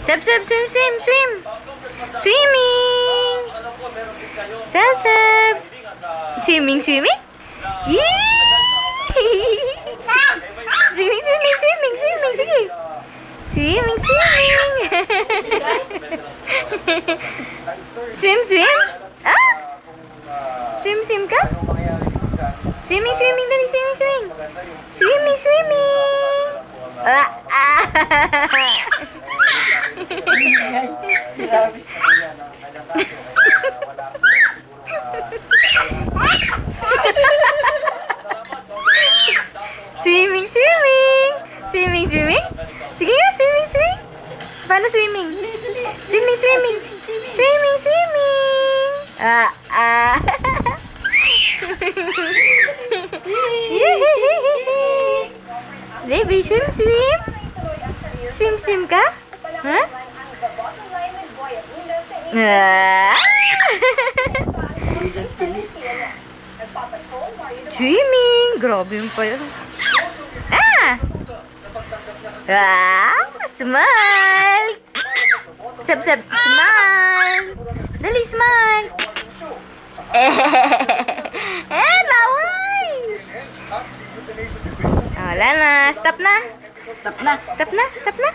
Sep, sep, swim, swim, swim. Swimming. Sep, sep. Swimming, swimming. Yee! Swimming, swimming, swimming, swimming. Sige. Swimming, swimming. Swim, swim. Ah? Swim, swim ka? Swimming, swimming. Dali, swimming, swimming. Swimming, swimming. Ah, ah. Swimming, swimming. Swimming, swimming. Sige nga, swimming, swimming. Paano swimming? Swimming, swimming. Swimming, swimming. Ah, ah. Baby, swim, swim. Swim, swim ka? Ha? Ah. Swimming. Grabe yung pa yun. Ah! Ah! Smile! Sep, sep, smile! Dali, smile! Laway! Wala na. Stop na. Stop na. Stop na. Stop na.